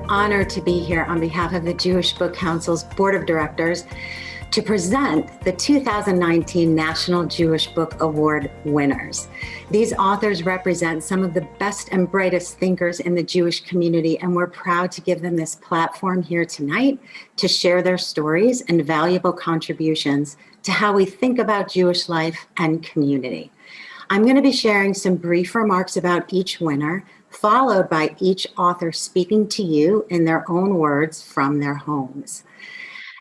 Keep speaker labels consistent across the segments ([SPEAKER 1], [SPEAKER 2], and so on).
[SPEAKER 1] honored to be here on behalf of the Jewish Book Council's Board of Directors to present the 2019 National Jewish Book Award winners. These authors represent some of the best and brightest thinkers in the Jewish community, and we're proud to give them this platform here tonight to share their stories and valuable contributions to how we think about Jewish life and community. I'm going to be sharing some brief remarks about each winner, followed by each author speaking to you in their own words from their homes.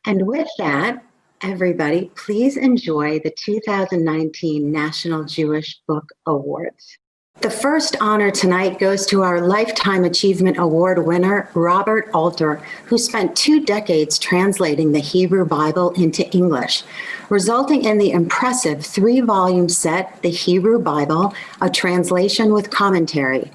[SPEAKER 1] And with that, everybody, please enjoy the 2019 National Jewish Book Awards. The first honor tonight goes to our Lifetime Achievement Award winner, Robert Alter, who spent 2 decades translating the Hebrew Bible into English, resulting in the impressive 3-volume set, The Hebrew Bible, a translation with commentary.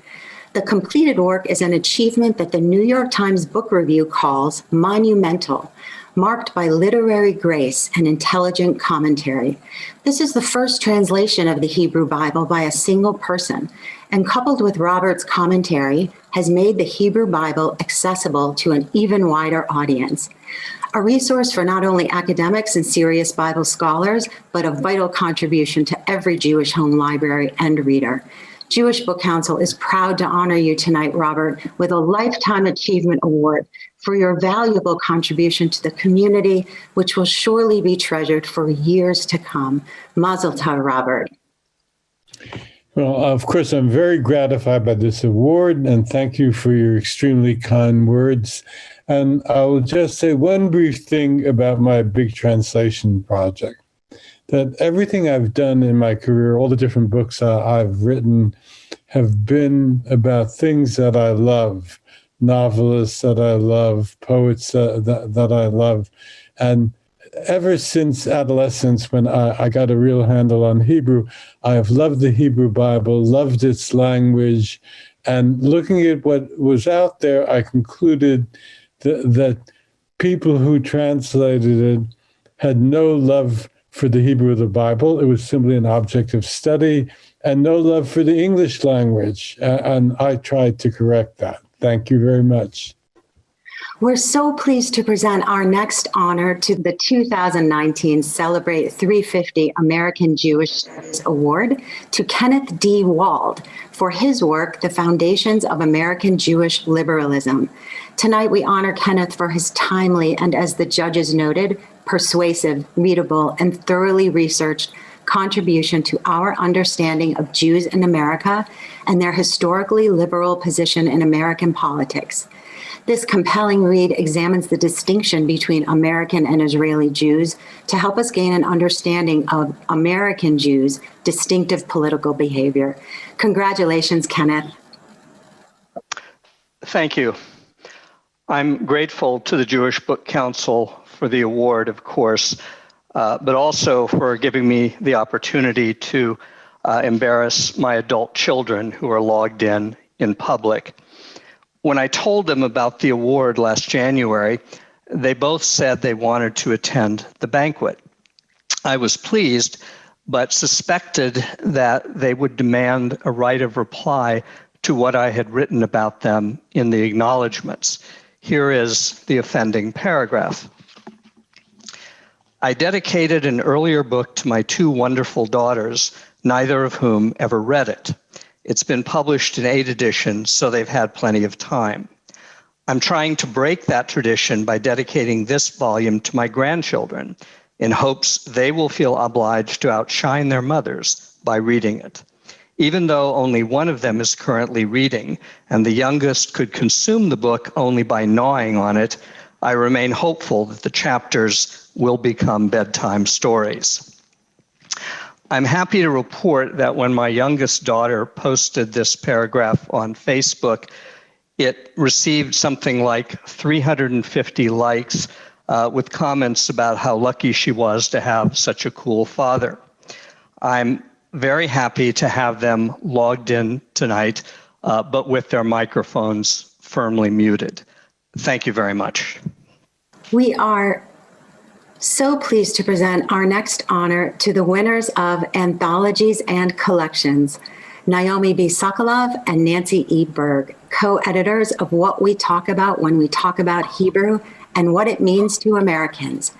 [SPEAKER 1] The completed work is an achievement that the New York Times Book Review calls monumental, marked by literary grace and intelligent commentary. This is the first translation of the Hebrew Bible by a single person, and coupled with Robert's commentary, has made the Hebrew Bible accessible to an even wider audience. A resource for not only academics and serious Bible scholars, but a vital contribution to every Jewish home library and reader. Jewish Book Council is proud to honor you tonight, Robert, with a Lifetime Achievement Award for your valuable contribution to the community, which will surely be treasured for years to come. Mazel tov, Robert.
[SPEAKER 2] Well, of course, I'm very gratified by this award, and thank you for your extremely kind words. And I'll just say one brief thing about my big translation project. That everything I've done in my career, all the different books I've written, have been about things that I love, novelists that I love, poets that I love. And ever since adolescence, when I got a real handle on Hebrew, I have loved the Hebrew Bible, loved its language. And looking at what was out there, I concluded that people who translated it had no love for the Hebrew of the Bible. It was simply an object of study, and no love for the English language. And I tried to correct that. Thank you very much.
[SPEAKER 1] We're so pleased to present our next honor to the 2019 Celebrate 350 American Jewish Studies Award to Kenneth D. Wald for his work, The Foundations of American Jewish Liberalism. Tonight, we honor Kenneth for his timely and, as the judges noted, persuasive, readable, and thoroughly researched contribution to our understanding of Jews in America and their historically liberal position in American politics. This compelling read examines the distinction between American and Israeli Jews to help us gain an understanding of American Jews' distinctive political behavior. Congratulations, Kenneth.
[SPEAKER 3] Thank you. I'm grateful to the Jewish Book Council for the award, of course, but also for giving me the opportunity to embarrass my adult children who are logged in public. When I told them about the award last January, they both said they wanted to attend the banquet. I was pleased, but suspected that they would demand a right of reply to what I had written about them in the acknowledgments. Here is the offending paragraph. I dedicated an earlier book to my 2 wonderful daughters, neither of whom ever read it. It's been published in 8 editions, so they've had plenty of time. I'm trying to break that tradition by dedicating this volume to my grandchildren in hopes they will feel obliged to outshine their mothers by reading it. Even though only one of them is currently reading, and the youngest could consume the book only by gnawing on it, I remain hopeful that the chapters will become bedtime stories. I'm happy to report that when my youngest daughter posted this paragraph on Facebook, it received something like 350 likes with comments about how lucky she was to have such a cool father. I'm very happy to have them logged in tonight, but with their microphones firmly muted. Thank you very much.
[SPEAKER 1] We are so pleased to present our next honor to the winners of Anthologies and Collections. Naomi B. Sokolov and Nancy E. Berg, co-editors of What We Talk About When We Talk About Hebrew and What It Means to Americans.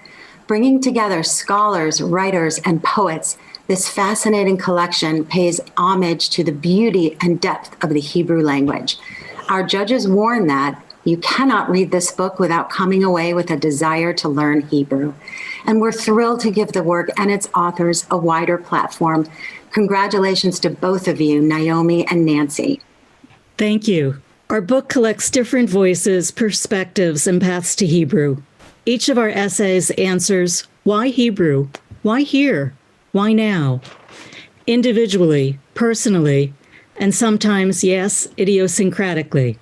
[SPEAKER 1] Bringing together scholars, writers, and poets, this fascinating collection pays homage to the beauty and depth of the Hebrew language. Our judges warn that you cannot read this book without coming away with a desire to learn Hebrew. And we're thrilled to give the work and its authors a wider platform. Congratulations to both of you, Naomi and Nancy.
[SPEAKER 4] Thank you. Our book collects different voices, perspectives, and paths to Hebrew. Each of our essays answers, why Hebrew? Why here? Why now? Individually, personally, and sometimes, yes, idiosyncratically.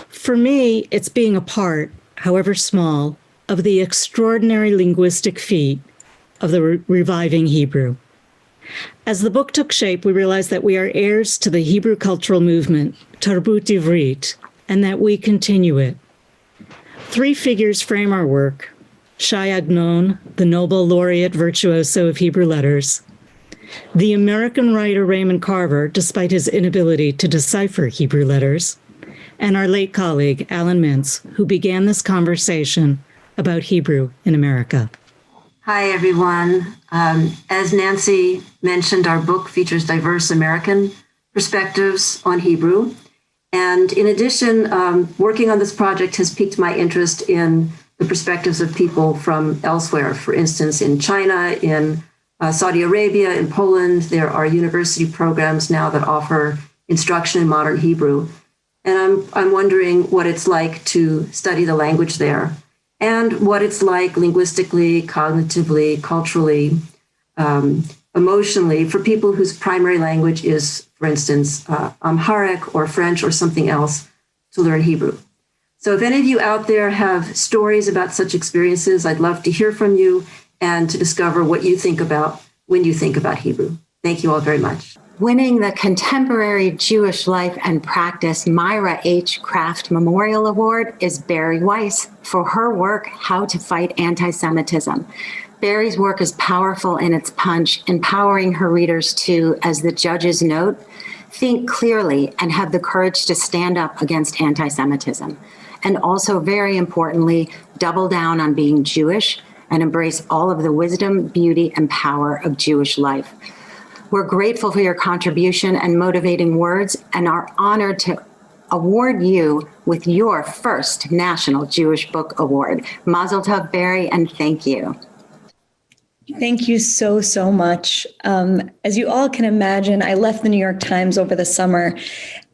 [SPEAKER 4] For me, it's being a part, however small, of the extraordinary linguistic feat of the reviving Hebrew. As the book took shape, we realized that we are heirs to the Hebrew cultural movement, Tarbut Ivrit, and that we continue it. Three figures frame our work: Shai Agnon, the Nobel laureate virtuoso of Hebrew letters; the American writer Raymond Carver, despite his inability to decipher Hebrew letters; and our late colleague, Alan Mintz, who began this conversation about Hebrew in America.
[SPEAKER 5] Hi, everyone. As Nancy mentioned, our book features diverse American perspectives on Hebrew. And in addition, working on this project has piqued my interest in the perspectives of people from elsewhere. For instance, in China, in Saudi Arabia, in Poland, there are university programs now that offer instruction in modern Hebrew. And I'm wondering what it's like to study the language there, and what it's like linguistically, cognitively, culturally, emotionally for people whose primary language is, for instance, Amharic or French or something else, to learn Hebrew. So if any of you out there have stories about such experiences, I'd love to hear from you and to discover what you think about when you think about Hebrew. Thank you all very much.
[SPEAKER 1] Winning the Contemporary Jewish Life and Practice Myra H. Kraft Memorial Award is Bari Weiss for her work, How to Fight Anti-Semitism. Bari's work is powerful in its punch, empowering her readers to, as the judges note, think clearly and have the courage to stand up against anti-Semitism. And also, very importantly, double down on being Jewish and embrace all of the wisdom, beauty, and power of Jewish life. We're grateful for your contribution and motivating words and are honored to award you with your first National Jewish Book Award. Mazel tov, Bari, and thank you.
[SPEAKER 6] Thank you so, so much. As you all can imagine, I left the New York Times over the summer,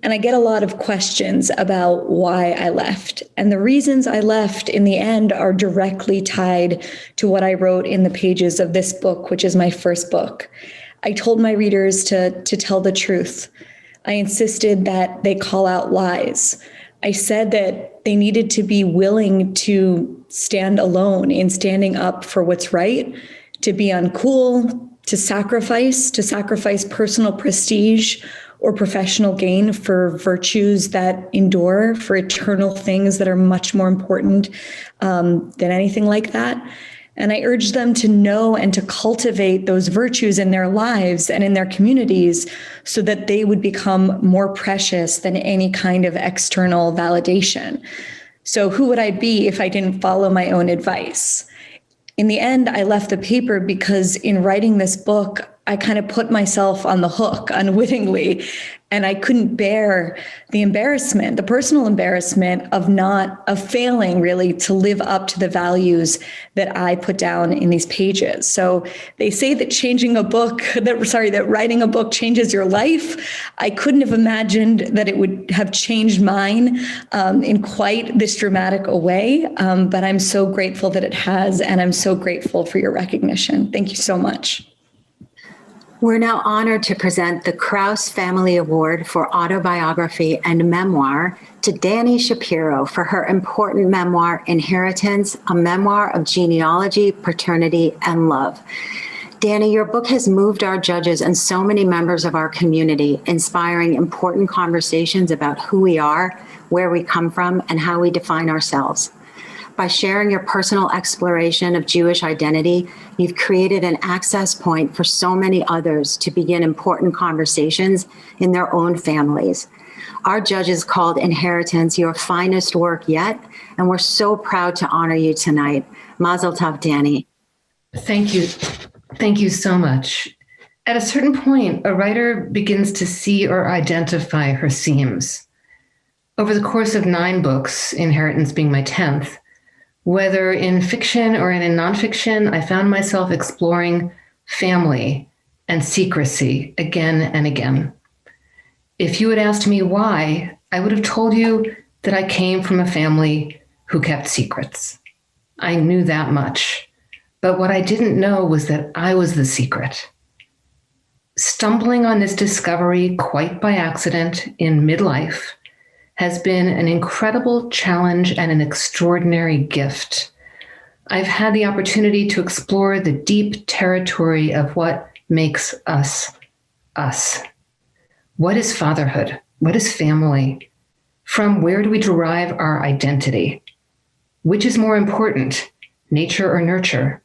[SPEAKER 6] and I get a lot of questions about why I left. And the reasons I left in the end are directly tied to what I wrote in the pages of this book, which is my first book. I told my readers to tell the truth. I insisted that they call out lies. I said that they needed to be willing to stand alone in standing up for what's right, to be uncool, to sacrifice personal prestige or professional gain for virtues that endure, for eternal things that are much more important than anything like that. And I urged them to know and to cultivate those virtues in their lives and in their communities so that they would become more precious than any kind of external validation. So who would I be if I didn't follow my own advice? In the end, I left the paper because in writing this book, I kind of put myself on the hook unwittingly, and I couldn't bear the embarrassment, the personal embarrassment of failing really to live up to the values that I put down in these pages. So they say that that writing a book changes your life. I couldn't have imagined that it would have changed mine in quite this dramatic a way, but I'm so grateful that it has, and I'm so grateful for your recognition. Thank you so much.
[SPEAKER 1] We're now honored to present the Krauss Family Award for Autobiography and Memoir to Dani Shapiro for her important memoir, Inheritance, a memoir of genealogy, paternity, and love. Dani, your book has moved our judges and so many members of our community, inspiring important conversations about who we are, where we come from, and how we define ourselves. By sharing your personal exploration of Jewish identity, you've created an access point for so many others to begin important conversations in their own families. Our judges called Inheritance your finest work yet, and we're so proud to honor you tonight. Mazel tov, Danny.
[SPEAKER 7] Thank you. Thank you so much. At a certain point, a writer begins to see or identify her themes. Over the course of 9 books, Inheritance being my 10th, whether in fiction or in nonfiction, I found myself exploring family and secrecy again and again. If you had asked me why, I would have told you that I came from a family who kept secrets. I knew that much. But what I didn't know was that I was the secret. Stumbling on this discovery quite by accident in midlife has been an incredible challenge and an extraordinary gift. I've had the opportunity to explore the deep territory of what makes us us. What is fatherhood? What is family? From where do we derive our identity? Which is more important, nature or nurture?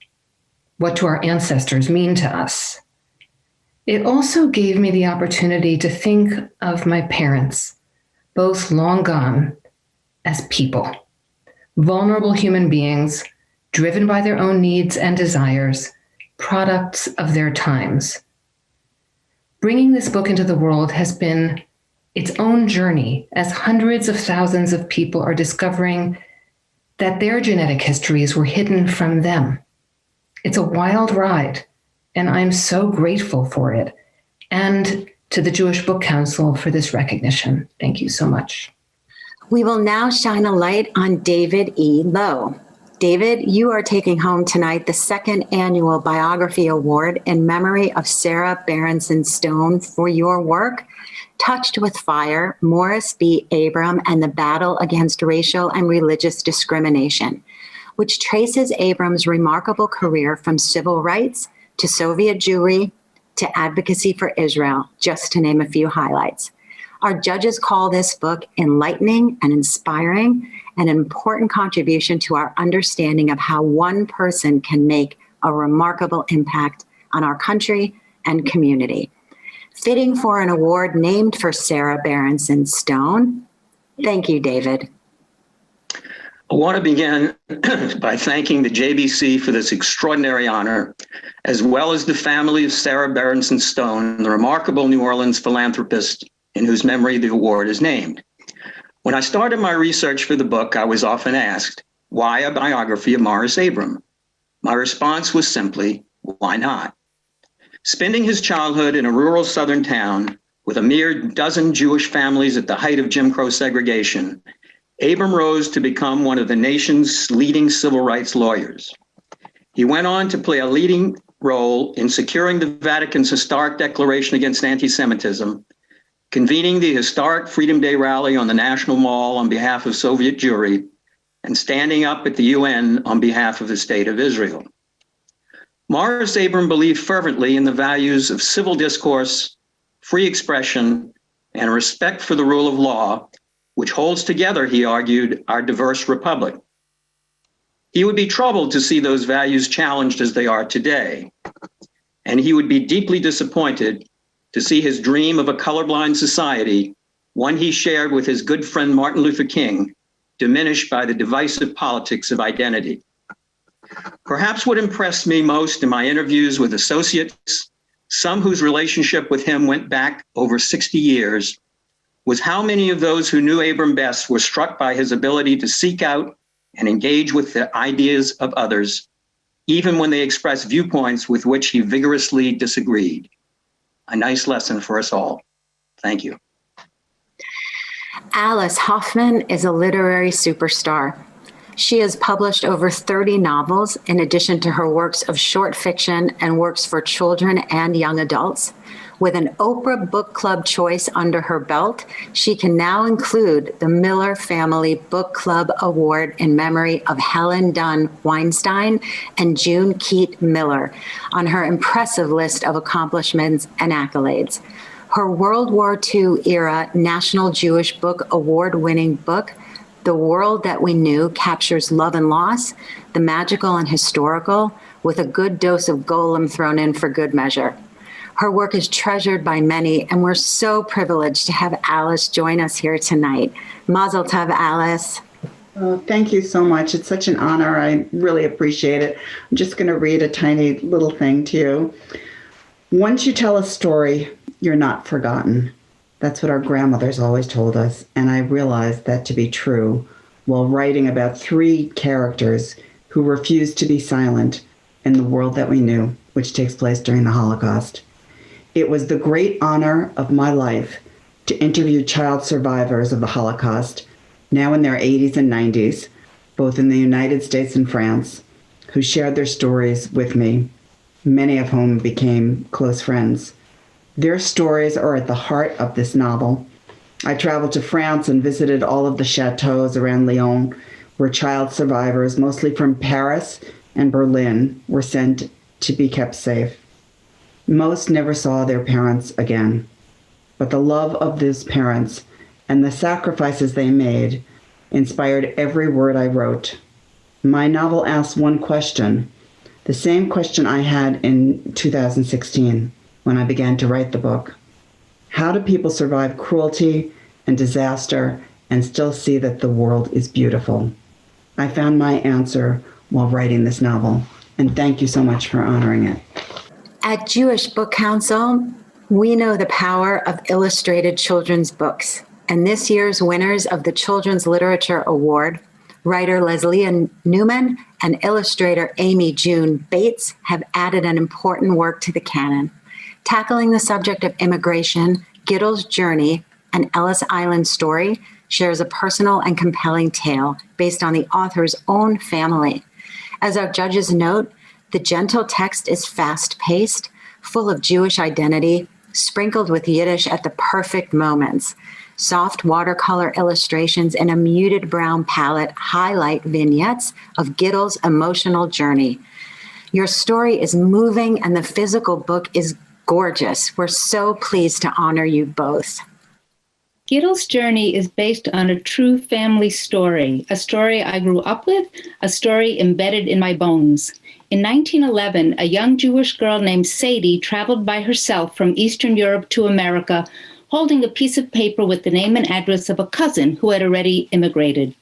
[SPEAKER 7] What do our ancestors mean to us? It also gave me the opportunity to think of my parents, both long gone, as people, vulnerable human beings, driven by their own needs and desires, products of their times. Bringing this book into the world has been its own journey, as hundreds of thousands of people are discovering that their genetic histories were hidden from them. It's a wild ride, and I'm so grateful for it. And to the Jewish Book Council for this recognition. Thank you so much.
[SPEAKER 1] We will now shine a light on David E. Lowe. David, you are taking home tonight the 2nd Annual Biography Award in memory of Sarah Berenson Stone for your work, Touched with Fire, Morris B. Abram and the Battle Against Racial and Religious Discrimination, which traces Abram's remarkable career from civil rights to Soviet Jewry to advocacy for Israel, just to name a few highlights. Our judges call this book enlightening and inspiring, an important contribution to our understanding of how one person can make a remarkable impact on our country and community. Fitting for an award named for Sarah Berenson Stone. Thank you, David.
[SPEAKER 8] I want to begin by thanking the JBC for this extraordinary honor, as well as the family of Sarah Berenson Stone, the remarkable New Orleans philanthropist in whose memory the award is named. When I started my research for the book, I was often asked, why a biography of Morris Abram? My response was simply, why not? Spending his childhood in a rural southern town with a mere dozen Jewish families at the height of Jim Crow segregation, Abram rose to become one of the nation's leading civil rights lawyers. He went on to play a leading role in securing the Vatican's historic declaration against anti-Semitism, convening the historic Freedom Day rally on the National Mall on behalf of Soviet Jewry, and standing up at the UN on behalf of the State of Israel. Morris Abram believed fervently in the values of civil discourse, free expression, and respect for the rule of law, which holds together, he argued, our diverse republic. He would be troubled to see those values challenged as they are today, and he would be deeply disappointed to see his dream of a colorblind society, one he shared with his good friend Martin Luther King, diminished by the divisive politics of identity. Perhaps what impressed me most in my interviews with associates, some whose relationship with him went back over 60 years, was how many of those who knew Abram best were struck by his ability to seek out and engage with the ideas of others, even when they expressed viewpoints with which he vigorously disagreed. A nice lesson for us all. Thank you.
[SPEAKER 1] Alice Hoffman is a literary superstar. She has published over 30 novels in addition to her works of short fiction and works for children and young adults. With an Oprah Book Club choice under her belt, she can now include the Miller Family Book Club Award in memory of Helen Dunn Weinstein and June Keat Miller on her impressive list of accomplishments and accolades. Her World War II era National Jewish Book Award-winning book, The World That We Knew captures love and loss, the magical and historical, with a good dose of Golem thrown in for good measure. Her work is treasured by many, and we're so privileged to have Alice join us here tonight. Mazel tov, Alice.
[SPEAKER 9] Oh, thank you so much. It's such an honor. I really appreciate it. I'm just going to read a tiny little thing to you. Once you tell a story, you're not forgotten. That's what our grandmothers always told us, and I realized that to be true while writing about 3 characters who refused to be silent in The World That We Knew, which takes place during the Holocaust. It was the great honor of my life to interview child survivors of the Holocaust, now in their 80s and 90s, both in the United States and France, who shared their stories with me, many of whom became close friends. Their stories are at the heart of this novel. I traveled to France and visited all of the chateaux around Lyon, where child survivors, mostly from Paris and Berlin, were sent to be kept safe. Most never saw their parents again, but the love of these parents and the sacrifices they made inspired every word I wrote. My novel asks one question, the same question I had in 2016 when I began to write the book. How do people survive cruelty and disaster and still see that the world is beautiful? I found my answer while writing this novel, and thank you so much for honoring it.
[SPEAKER 1] At Jewish Book Council, we know the power of illustrated children's books, and this year's winners of the Children's Literature Award, writer Leslie Newman and illustrator Amy June Bates, have added an important work to the canon. Tackling the subject of immigration, Gittle's Journey, an Ellis Island story, shares a personal and compelling tale based on the author's own family. As our judges note, the gentle text is fast-paced, full of Jewish identity, sprinkled with Yiddish at the perfect moments. Soft watercolor illustrations in a muted brown palette highlight vignettes of Gittle's emotional journey. Your story is moving and the physical book is gorgeous. We're so pleased to honor you both.
[SPEAKER 10] Gittle's Journey is based on a true family story, a story I grew up with, a story embedded in my bones. In 1911, a young Jewish girl named Sadie traveled by herself from Eastern Europe to America, holding a piece of paper with the name and address of a cousin who had already immigrated.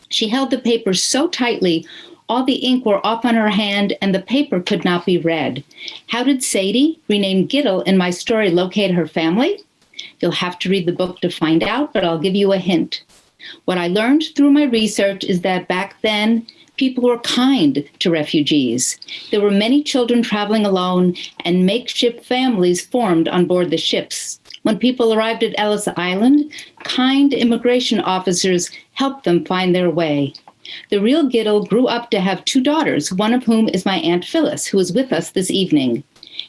[SPEAKER 10] She held the paper so tightly, all the ink wore off on her hand and the paper could not be read. How did Sadie, renamed Gittle in my story, locate her family? You'll have to read the book to find out, but I'll give you a hint. What I learned through my research is that back then, people were kind to refugees. There were many children traveling alone, and makeshift families formed on board the ships. When people arrived at Ellis Island, kind immigration officers helped them find their way. The real Gittle grew up to have 2 daughters, one of whom is my Aunt Phyllis, who is with us this evening.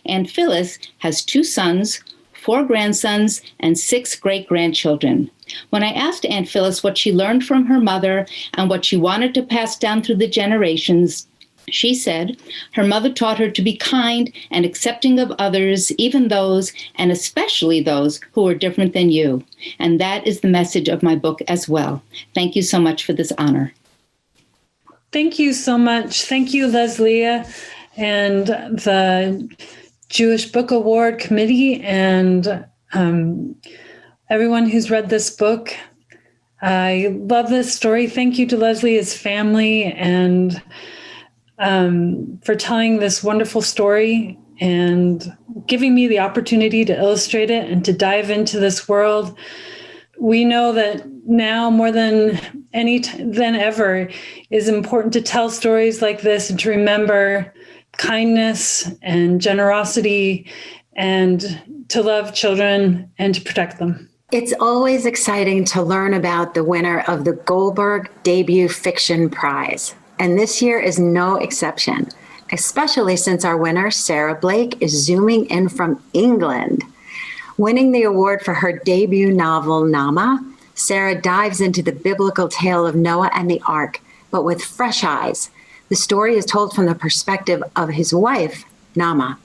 [SPEAKER 10] Aunt Phyllis has 2 sons, 4 grandsons, and 6 great-grandchildren. When I asked Aunt Phyllis what she learned from her mother and what she wanted to pass down through the generations, she said her mother taught her to be kind and accepting of others, even those, and especially those, who are different than you. And that is the message of my book as well. Thank you so much for this honor.
[SPEAKER 11] Thank you so much. Thank you, Leslie, and the Jewish Book Award Committee, and everyone who's read this book. I love this story. Thank you to Leslie, his family, and for telling this wonderful story and giving me the opportunity to illustrate it and to dive into this world. We know that now more than than ever is important to tell stories like this and to remember kindness and generosity and to love children and to protect them.
[SPEAKER 1] It's always exciting to learn about the winner of the Goldberg Debut Fiction Prize, and this year is no exception, especially since our winner, Sarah Blake, is zooming in from England. Winning the award for her debut novel, Nama, Sarah dives into the biblical tale of Noah and the Ark, but with fresh eyes. The story is told from the perspective of his wife, Nama.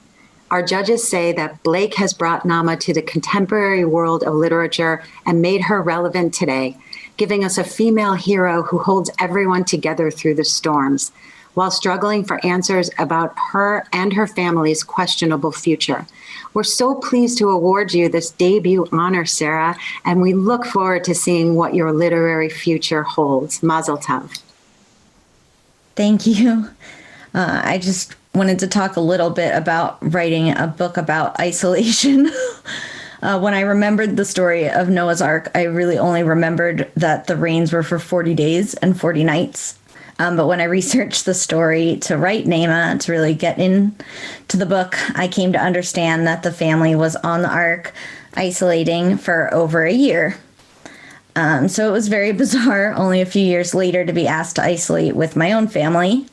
[SPEAKER 1] Our judges say that Blake has brought Nama to the contemporary world of literature and made her relevant today. giving us a female hero who holds everyone together through the storms, while struggling for answers about her and her family's questionable future. We're so pleased to award you this debut honor, Sarah, and we look forward to seeing what your literary future holds. Mazel tov.
[SPEAKER 12] Thank you. I just wanted to talk a little bit about writing a book about isolation. When I remembered the story of Noah's Ark, I really only remembered that the rains were for 40 days and 40 nights. But when I researched the story to write Naima, to really get into the book, I came to understand that the family was on the Ark isolating for over a year. So it was very bizarre only a few years later to be asked to isolate with my own family.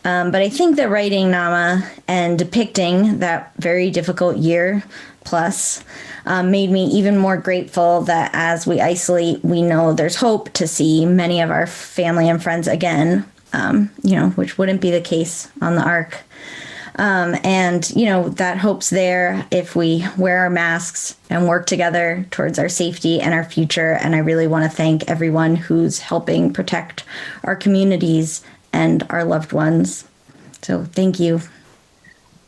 [SPEAKER 12] But I think that writing Naima and depicting that very difficult year plus made me even more grateful that as we isolate, we know there's hope to see many of our family and friends again, which wouldn't be the case on the Ark. And that hope's there if we wear our masks and work together towards our safety and our future. And I really want to thank everyone who's helping protect our communities and our loved ones. So thank you.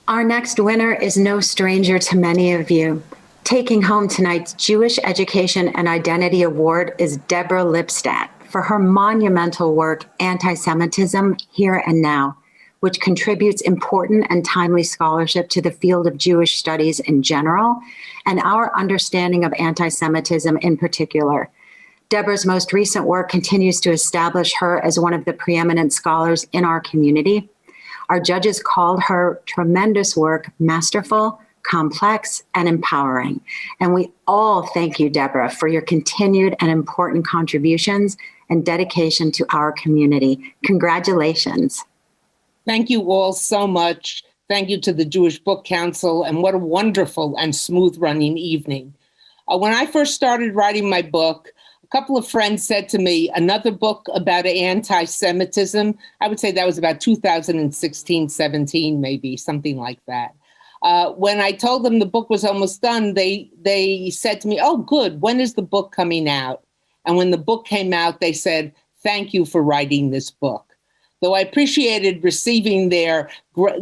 [SPEAKER 1] Our next winner is no stranger to many of you. Taking home tonight's Jewish Education and Identity Award is Deborah Lipstadt for her monumental work, Anti-Semitism, Here and Now, which contributes important and timely scholarship to the field of Jewish studies in general and our understanding of anti-Semitism in particular. Deborah's most recent work continues to establish her as one of the preeminent scholars in our community. Our judges called her tremendous work masterful, complex, and empowering. And we all thank you, Deborah, for your continued and important contributions and dedication to our community. Congratulations.
[SPEAKER 13] Thank you all so much. Thank you to the Jewish Book Council, and what a wonderful and smooth running evening. When I first started writing my book, a couple of friends said to me, another book about anti-Semitism. I would say that was about 2016, 17, maybe, something like that. When I told them the book was almost done, they said to me, oh, good, when is the book coming out? And when the book came out, they said, thank you for writing this book. Though I appreciated receiving their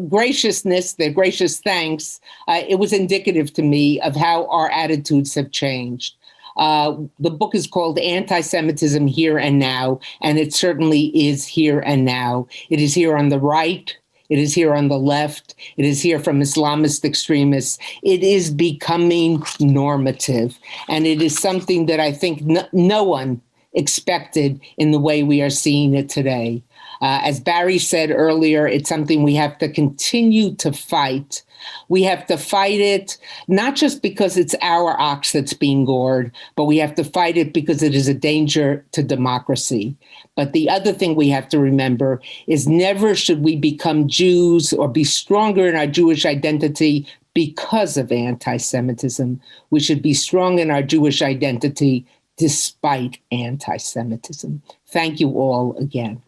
[SPEAKER 13] graciousness, their gracious thanks, it was indicative to me of how our attitudes have changed. The book is called Anti-Semitism Here and Now, and it certainly is here and now. It is here on the right. It is here on the left. It is here from Islamist extremists. It is becoming normative, and it is something that I think no one expected in the way we are seeing it today. As Bari said earlier, it's something we have to continue to fight. We have to fight it, not just because it's our ox that's being gored, but we have to fight it because it is a danger to democracy. But the other thing we have to remember is never should we become Jews or be stronger in our Jewish identity because of anti-Semitism. We should be strong in our Jewish identity despite anti-Semitism. Thank you all again.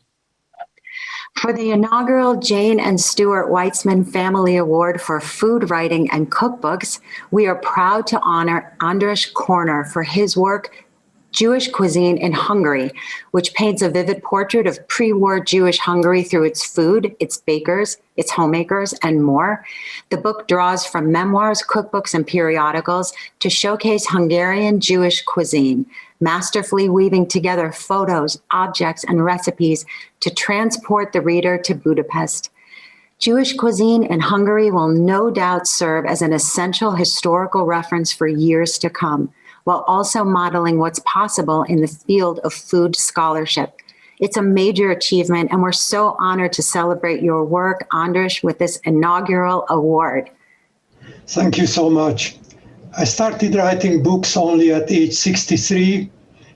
[SPEAKER 1] For the inaugural Jane and Stuart Weitzman Family Award for Food Writing and Cookbooks, we are proud to honor Andras Korner for his work, Jewish Cuisine in Hungary, which paints a vivid portrait of pre-war Jewish Hungary through its food, its bakers, its homemakers, and more. The book draws from memoirs, cookbooks, and periodicals to showcase Hungarian Jewish cuisine, masterfully weaving together photos, objects, and recipes to transport the reader to Budapest. Jewish Cuisine in Hungary will no doubt serve as an essential historical reference for years to come, while also modeling what's possible in the field of food scholarship. It's a major achievement, and we're so honored to celebrate your work, Andras, with this inaugural award.
[SPEAKER 14] Thank you so much. I started writing books only at age 63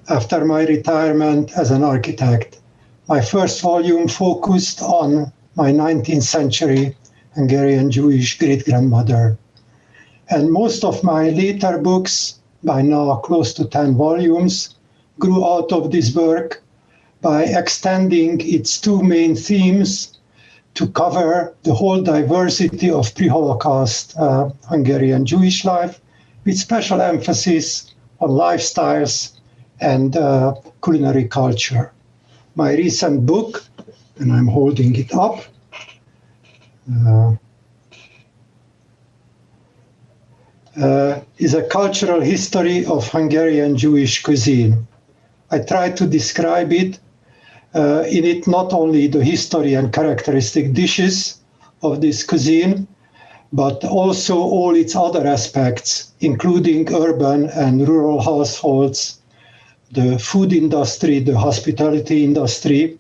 [SPEAKER 14] after my retirement as an architect. My first volume focused on my 19th century Hungarian Jewish great-grandmother. And most of my later books, by now close to 10 volumes, grew out of this work by extending its two main themes to cover the whole diversity of pre-Holocaust Hungarian Jewish life, with special emphasis on lifestyles and culinary culture. My recent book, and I'm holding it up, is a cultural history of Hungarian Jewish cuisine. I try to describe it, in it not only the history and characteristic dishes of this cuisine, but also all its other aspects, including urban and rural households, the food industry, the hospitality industry,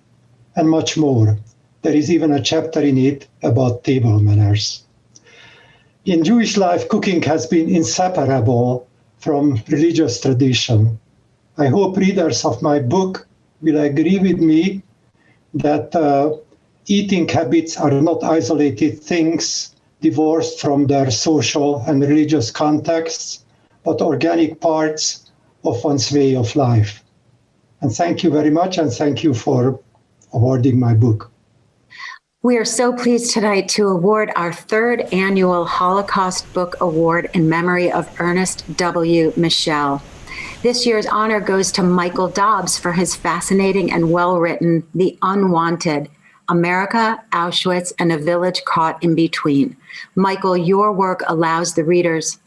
[SPEAKER 14] and much more. There is even a chapter in it about table manners. In Jewish life, cooking has been inseparable from religious tradition. I hope readers of my book will agree with me that eating habits are not isolated things divorced from their social and religious contexts, but organic parts of one's way of life. And thank you very much, and thank you for awarding my book.
[SPEAKER 1] We are so pleased tonight to award our third annual Holocaust Book Award in memory of Ernest W. Michel. This year's honor goes to Michael Dobbs for his fascinating and well-written The Unwanted, America, Auschwitz, and a Village Caught in Between. Michael, your work allows the readers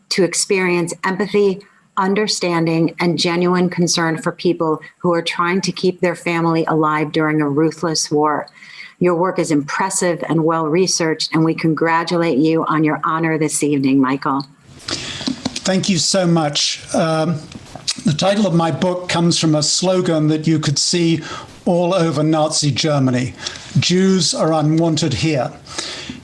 [SPEAKER 1] to experience empathy, understanding, and genuine concern for people who are trying to keep their family alive during a ruthless war. Your work is impressive and well-researched, and we congratulate you on your honor this evening, Michael.
[SPEAKER 15] Thank you so much. The title of my book comes from a slogan that you could see all over Nazi Germany: Jews are unwanted here.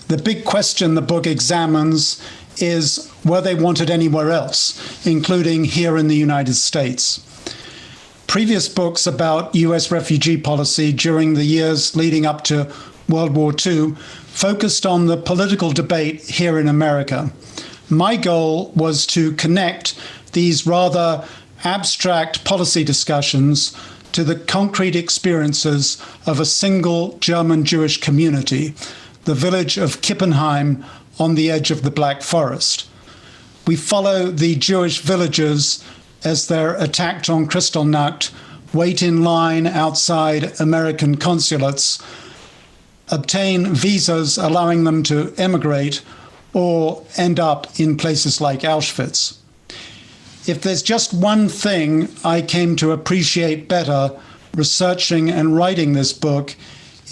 [SPEAKER 15] The big question the book examines is, were they wanted anywhere else, including here in the United States? Previous books about US refugee policy during the years leading up to World War II focused on the political debate here in America. My goal was to connect these rather abstract policy discussions to the concrete experiences of a single German Jewish community, the village of Kippenheim on the edge of the Black Forest. We follow the Jewish villagers as they're attacked on Kristallnacht, wait in line outside American consulates, obtain visas allowing them to emigrate, or end up in places like Auschwitz. If there's just one thing I came to appreciate better researching and writing this book,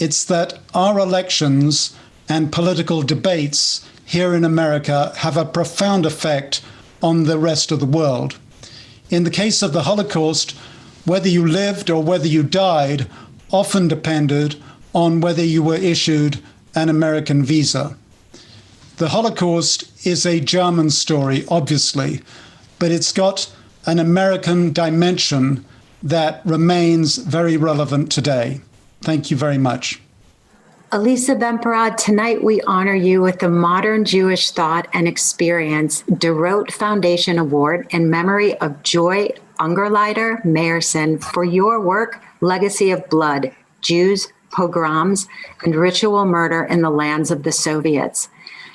[SPEAKER 15] it's that our elections and political debates here in America have a profound effect on the rest of the world. In the case of the Holocaust, whether you lived or whether you died often depended on whether you were issued an American visa. The Holocaust is a German story, obviously, but it's got an American dimension that remains very relevant today. Thank you very much.
[SPEAKER 1] Elisa Bemperad, tonight we honor you with the Modern Jewish Thought and Experience De Rote Foundation Award in memory of Joy Ungerleider Meyerson for your work, Legacy of Blood, Jews, Pogroms, and Ritual Murder in the Lands of the Soviets.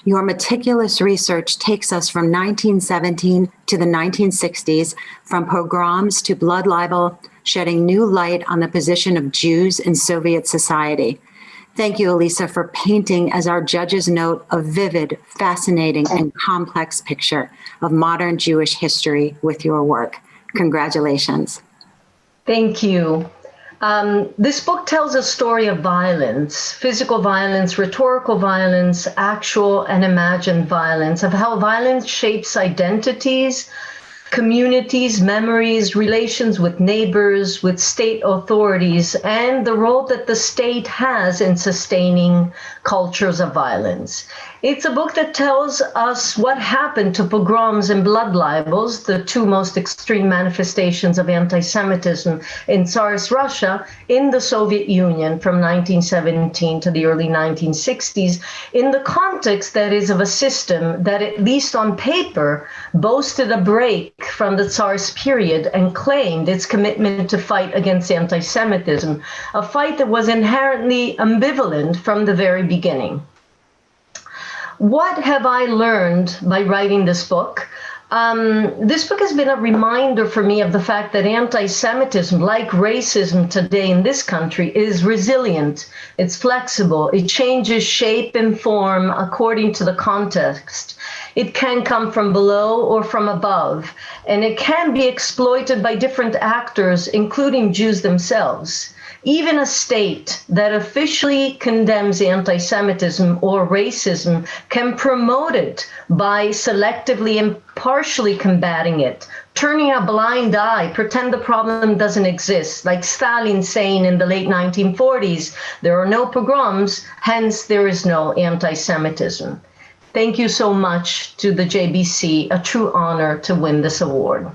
[SPEAKER 1] Your meticulous research takes us from 1917 to the 1960s, from pogroms to blood libel, shedding new light on the position of Jews in Soviet society. Thank you, Elisa, for painting, as our judges note, a vivid, fascinating, and complex picture of modern Jewish history with your work. Congratulations.
[SPEAKER 16] Thank you. This book tells a story of violence, physical violence, rhetorical violence, actual and imagined violence, of how violence shapes identities, communities, memories, relations with neighbors, with state authorities, and the role that the state has in sustaining cultures of violence. It's a book that tells us what happened to pogroms and blood libels, the two most extreme manifestations of anti-Semitism in Tsarist Russia, in the Soviet Union from 1917 to the early 1960s, in the context, that is, of a system that, at least on paper, boasted a break from the Tsarist period and claimed its commitment to fight against anti-Semitism, a fight that was inherently ambivalent from the very beginning. What have I learned by writing this book? This book has been a reminder for me of the fact that anti-Semitism, like racism today in this country, is resilient. It's flexible. It changes shape and form according to the context. It can come from below or from above, and it can be exploited by different actors, including Jews themselves. Even a state that officially condemns anti-Semitism or racism can promote it by selectively and partially combating it, turning a blind eye, pretend the problem doesn't exist, like Stalin saying in the late 1940s, there are no pogroms, hence there is no anti-Semitism. Thank you so much to the JBC, a true honor to win this award.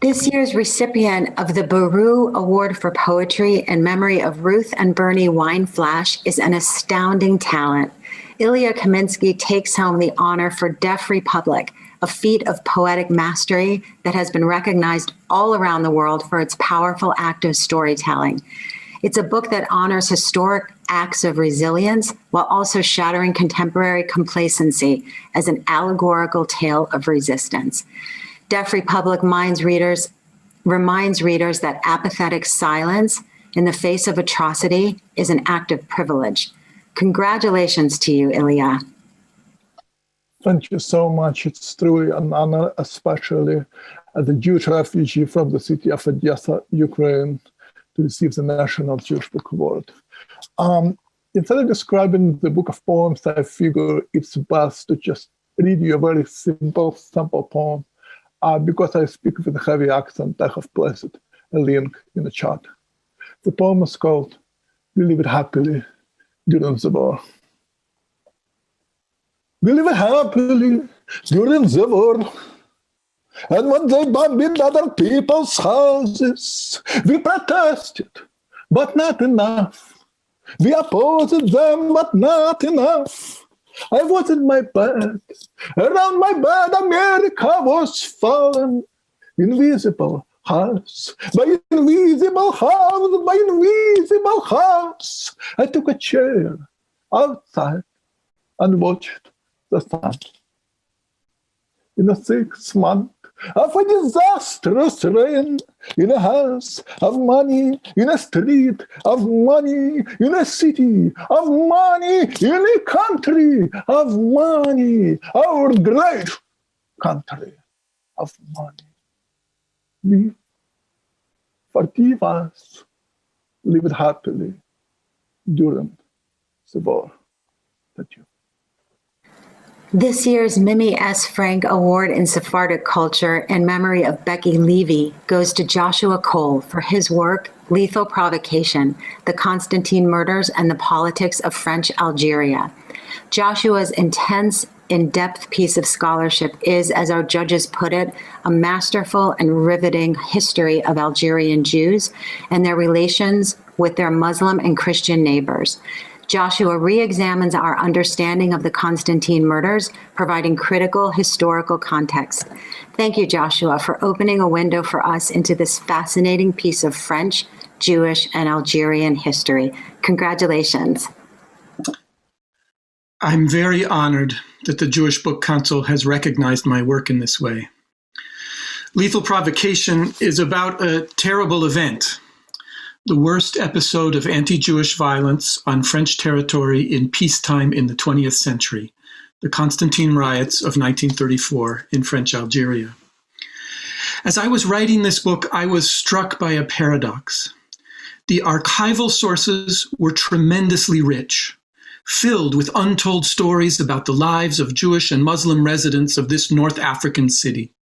[SPEAKER 1] This year's recipient of the Baru Award for Poetry in memory of Ruth and Bernie Weinflash is an astounding talent. Ilya Kaminsky takes home the honor for Deaf Republic, a feat of poetic mastery that has been recognized all around the world for its powerful act of storytelling. It's a book that honors historic acts of resilience while also shattering contemporary complacency as an allegorical tale of resistance. Deaf Republic reminds readers that apathetic silence in the face of atrocity is an act of privilege. Congratulations to you, Ilya.
[SPEAKER 17] Thank you so much. It's truly an honor, especially as a Jewish refugee from the city of Odessa, Ukraine, to receive the National Jewish Book Award. Instead of describing the book of poems, I figure it's best to just read you a very simple poem. Because I speak with a heavy accent, I have placed a link in the chat. The poem is called We Live Happily During the War. We live happily during the war. And when they bombed other people's houses, we protested, but not enough. We opposed them, but not enough. I was in my bed. Around my bed, America was fallen. Invisible house, by invisible house, by invisible house. I took a chair outside and watched the sun. In the 6th month of a disastrous reign, in a house of money, in a street of money, in a city of money, in a country of money, our great country of money. We, forgive us, lived happily during the war. Thank you.
[SPEAKER 1] This year's Mimi S. Frank Award in Sephardic Culture in memory of Becky Levy goes to Joshua Cole for his work, Lethal Provocation, The Constantine Murders and the Politics of French Algeria. Joshua's intense, in-depth piece of scholarship is, as our judges put it, a masterful and riveting history of Algerian Jews and their relations with their Muslim and Christian neighbors. Joshua re-examines our understanding of the Constantine murders, providing critical historical context. Thank you, Joshua, for opening a window for us into this fascinating piece of French, Jewish, and Algerian history. Congratulations.
[SPEAKER 18] I'm very honored that the Jewish Book Council has recognized my work in this way. Lethal Provocation is about a terrible event, the worst episode of anti-Jewish violence on French territory in peacetime in the 20th century, the Constantine riots of 1934 in French Algeria. As I was writing this book, I was struck by a paradox. The archival sources were tremendously rich, filled with untold stories about the lives of Jewish and Muslim residents of this North African city.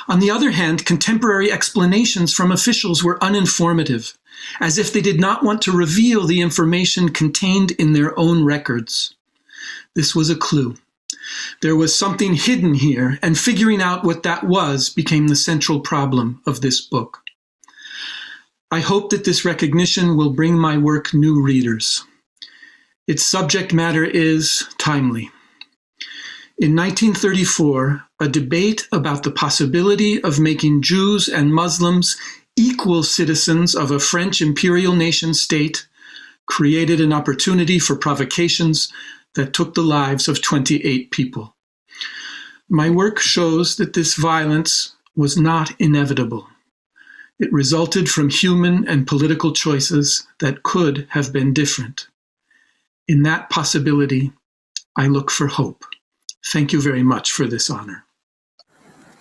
[SPEAKER 18] On the other hand, contemporary explanations from officials were uninformative, as if they did not want to reveal the information contained in their own records. This was a clue. There was something hidden here, and figuring out what that was became the central problem of this book. I hope that this recognition will bring my work new readers. Its subject matter is timely. In 1934, a debate about the possibility of making Jews and Muslims equal citizens of a French imperial nation state created an opportunity for provocations that took the lives of 28 people. My work shows that this violence was not inevitable. It resulted from human and political choices that could have been different. In that possibility, I look for hope. Thank you very much for this honor.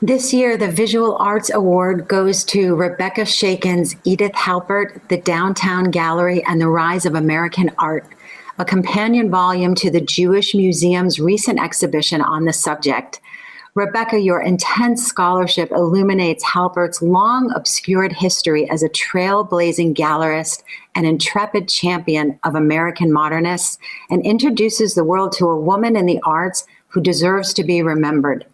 [SPEAKER 1] This year, the Visual Arts Award goes to Rebecca Shakin's Edith Halpert, The Downtown Gallery and the Rise of American Art, a companion volume to the Jewish Museum's recent exhibition on the subject. Rebecca, your intense scholarship illuminates Halpert's long obscured history as a trailblazing gallerist and intrepid champion of American modernists, and introduces the world to a woman in the arts who deserves to be remembered.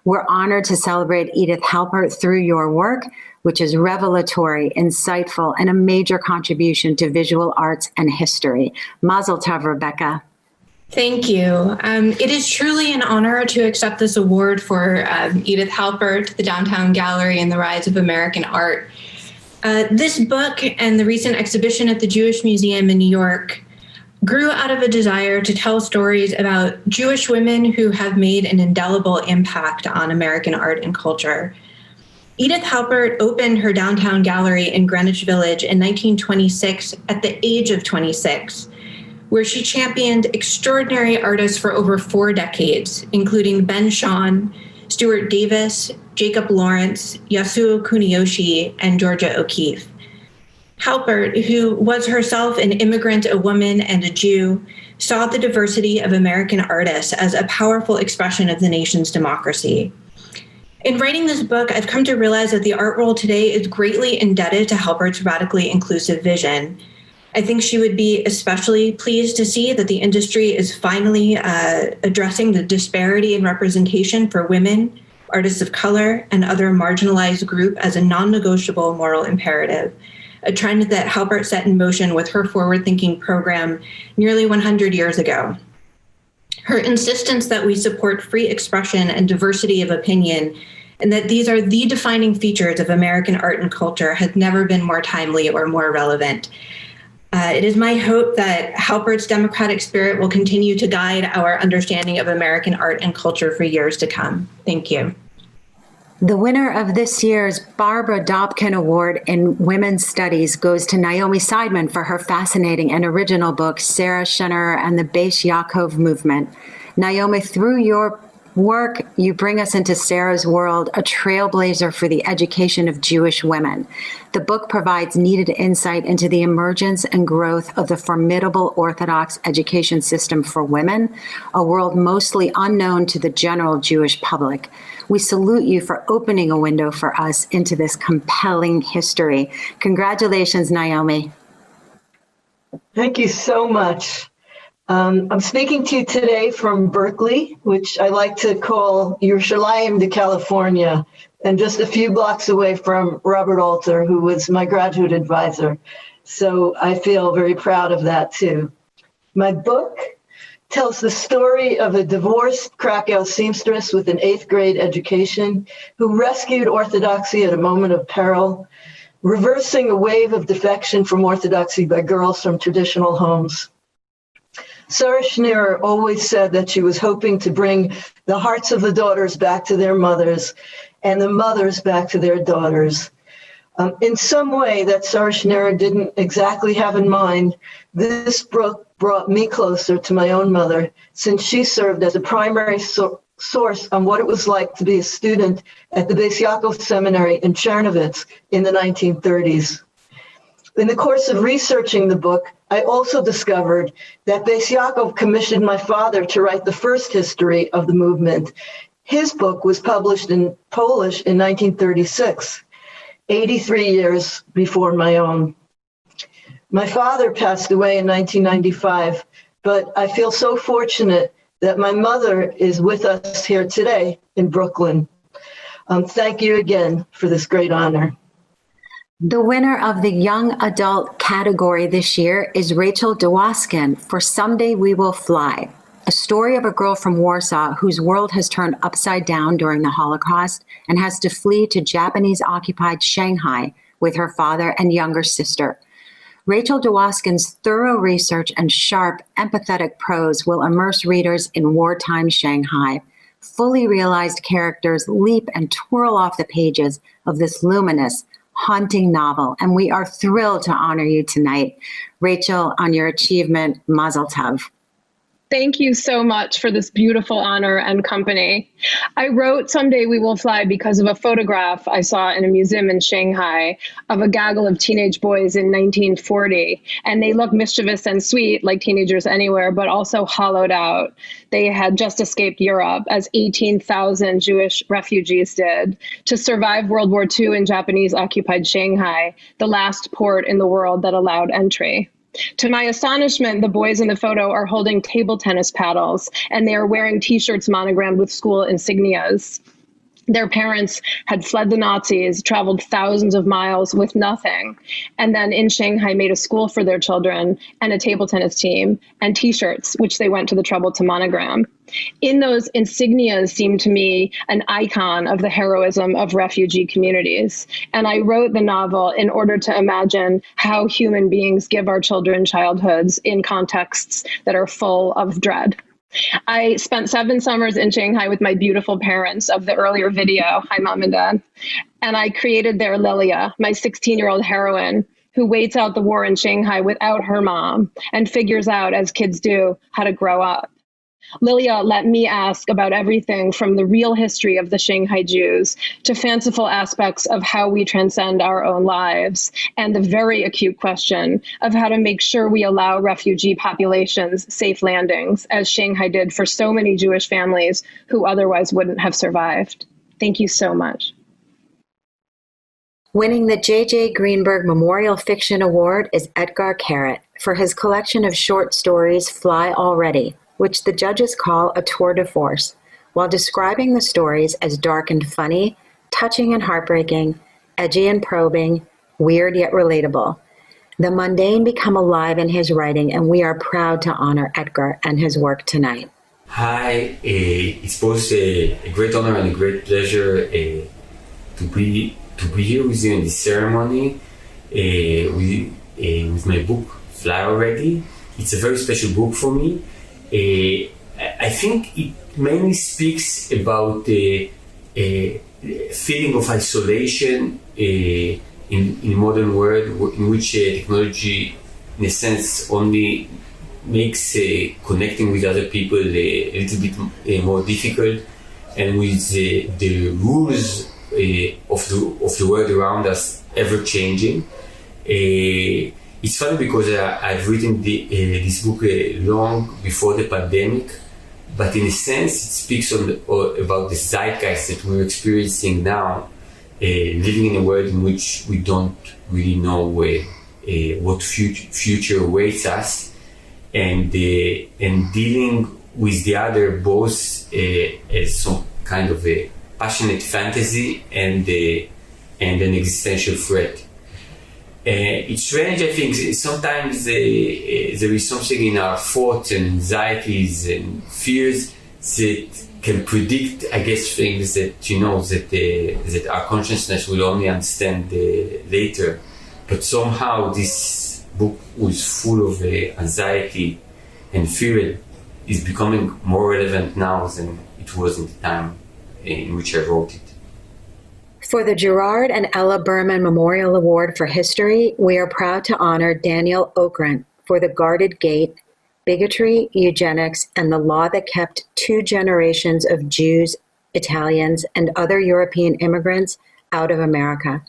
[SPEAKER 1] We're honored to celebrate Edith Halpert through your work, which is revelatory, insightful, and a major contribution to visual arts and history. Mazel tov, Rebecca.
[SPEAKER 19] Thank you. It is truly an honor to accept this award for Edith Halpert, the Downtown Gallery, and the Rise of American Art. This book and the recent exhibition at the Jewish Museum in New York grew out of a desire to tell stories about Jewish women who have made an indelible impact on American art and culture. Edith Halpert opened her downtown gallery in Greenwich Village in 1926 at the age of 26, where she championed extraordinary artists for over 4 decades, including Ben Shahn, Stuart Davis, Jacob Lawrence, Yasuo Kuniyoshi, and Georgia O'Keeffe. Halpert, who was herself an immigrant, a woman, and a Jew, saw the diversity of American artists as a powerful expression of the nation's democracy. In writing this book, I've come to realize that the art world today is greatly indebted to Halpert's radically inclusive vision. I think she would be especially pleased to see that the industry is finally addressing the disparity in representation for women, artists of color, and other marginalized groups as a non-negotiable moral imperative, a trend that Halpert set in motion with her forward-thinking program nearly 100 years ago. Her insistence that we support free expression and diversity of opinion, and that these are the defining features of American art and culture, has never been more timely or more relevant. It is my hope that Halpert's democratic spirit will continue to guide our understanding of American art and culture for years to come. Thank you.
[SPEAKER 1] The winner of this year's Barbara Dobkin Award in Women's Studies goes to Naomi Seidman for her fascinating and original book, Sarah Schenerer and the Beis Yaakov Movement. Naomi, through your work, you bring us into Sarah's world, a trailblazer for the education of Jewish women. The book provides needed insight into the emergence and growth of the formidable Orthodox education system for women, a world mostly unknown to the general Jewish public. We salute you for opening a window for us into this compelling history. Congratulations, Naomi.
[SPEAKER 20] Thank you so much. I'm speaking to you today from Berkeley, which I like to call Yerushalayim de California, and just a few blocks away from Robert Alter, who was my graduate advisor. So I feel very proud of that too. My book tells the story of a divorced Krakow seamstress with an 8th grade education who rescued Orthodoxy at a moment of peril, reversing a wave of defection from Orthodoxy by girls from traditional homes. Sarah Schenerer always said that she was hoping to bring the hearts of the daughters back to their mothers and the mothers back to their daughters. In some way that Sarah Schenerer didn't exactly have in mind, this book brought me closer to my own mother, since she served as a primary source on what it was like to be a student at the Beis Yaakov Seminary in Chernovitz in the 1930s. In the course of researching the book, I also discovered that Beis Yaakov commissioned my father to write the first history of the movement. His book was published in Polish in 1936, 83 years before my own. My father passed away in 1995, but I feel so fortunate that my mother is with us here today in Brooklyn. Thank you again for this great honor.
[SPEAKER 1] The winner of the young adult category this year is Rachel Dwoskin for Someday We Will Fly, a story of a girl from Warsaw whose world has turned upside down during the Holocaust and has to flee to Japanese-occupied Shanghai with her father and younger sister. Rachel Dwoskin's thorough research and sharp, empathetic prose will immerse readers in wartime Shanghai, fully realized characters leap and twirl off the pages of this luminous, haunting novel, and we are thrilled to honor you tonight. Rachel, on your achievement, Mazel Tov.
[SPEAKER 21] Thank you so much for this beautiful honor and company. I wrote Someday We Will Fly because of a photograph I saw in a museum in Shanghai of a gaggle of teenage boys in 1940. And they look mischievous and sweet like teenagers anywhere, but also hollowed out. They had just escaped Europe, as 18,000 Jewish refugees did, to survive World War II in Japanese-occupied Shanghai, the last port in the world that allowed entry. To my astonishment, the boys in the photo are holding table tennis paddles, and they are wearing T-shirts monogrammed with school insignias. Their parents had fled the Nazis, traveled thousands of miles with nothing, and then in Shanghai made a school for their children and a table tennis team and T-shirts, which they went to the trouble to monogram. In those insignias seemed to me an icon of the heroism of refugee communities. And I wrote the novel in order to imagine how human beings give our children childhoods in contexts that are full of dread. I spent 7 summers in Shanghai with my beautiful parents of the earlier video, hi Mom and Dad, and I created their Lilia, my 16-year-old heroine, who waits out the war in Shanghai without her mom and figures out, as kids do, how to grow up. Lilia let me ask about everything from the real history of the Shanghai Jews to fanciful aspects of how we transcend our own lives, and the very acute question of how to make sure we allow refugee populations safe landings, as Shanghai did for so many Jewish families who otherwise wouldn't have survived. Thank you so much.
[SPEAKER 1] Winning the J.J. Greenberg Memorial Fiction Award is Etgar Keret for his collection of short stories, Fly Already, which the judges call a tour de force, while describing the stories as dark and funny, touching and heartbreaking, edgy and probing, weird yet relatable. The mundane become alive in his writing, and we are proud to honor Etgar and his work tonight.
[SPEAKER 22] Hi, it's both a great honor and a great pleasure to be here with you in this ceremony with my book, Fly Already. It's a very special book for me. I think it mainly speaks about a feeling of isolation in a modern world in which technology, in a sense, only makes connecting with other people a little bit more difficult, and with the rules of the world around us ever changing. It's funny because I've written this book long before the pandemic, but in a sense it speaks about the zeitgeist that we're experiencing now, living in a world in which we don't really know what future awaits us, and dealing with the other both as some kind of a passionate fantasy and an existential threat. It's strange, I think, sometimes there is something in our thoughts and anxieties and fears that can predict, I guess, things that, that our consciousness will only understand later. But somehow this book was full of anxiety and fear is becoming more relevant now than it was in the time in which I wrote it.
[SPEAKER 1] For the Gerard and Ella Berman Memorial Award for History, we are proud to honor Daniel Okrent for The Guarded Gate, Bigotry, Eugenics, and the Law That Kept 2 Generations of Jews, Italians, and other European immigrants out of America.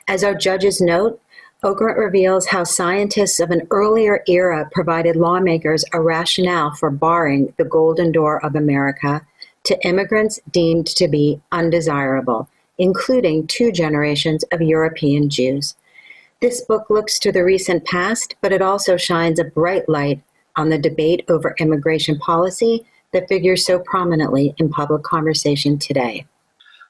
[SPEAKER 1] As our judges note, Okrent reveals how scientists of an earlier era provided lawmakers a rationale for barring the golden door of America to immigrants deemed to be undesirable, including 2 generations of European Jews. This book looks to the recent past, but it also shines a bright light on the debate over immigration policy that figures so prominently in public conversation today.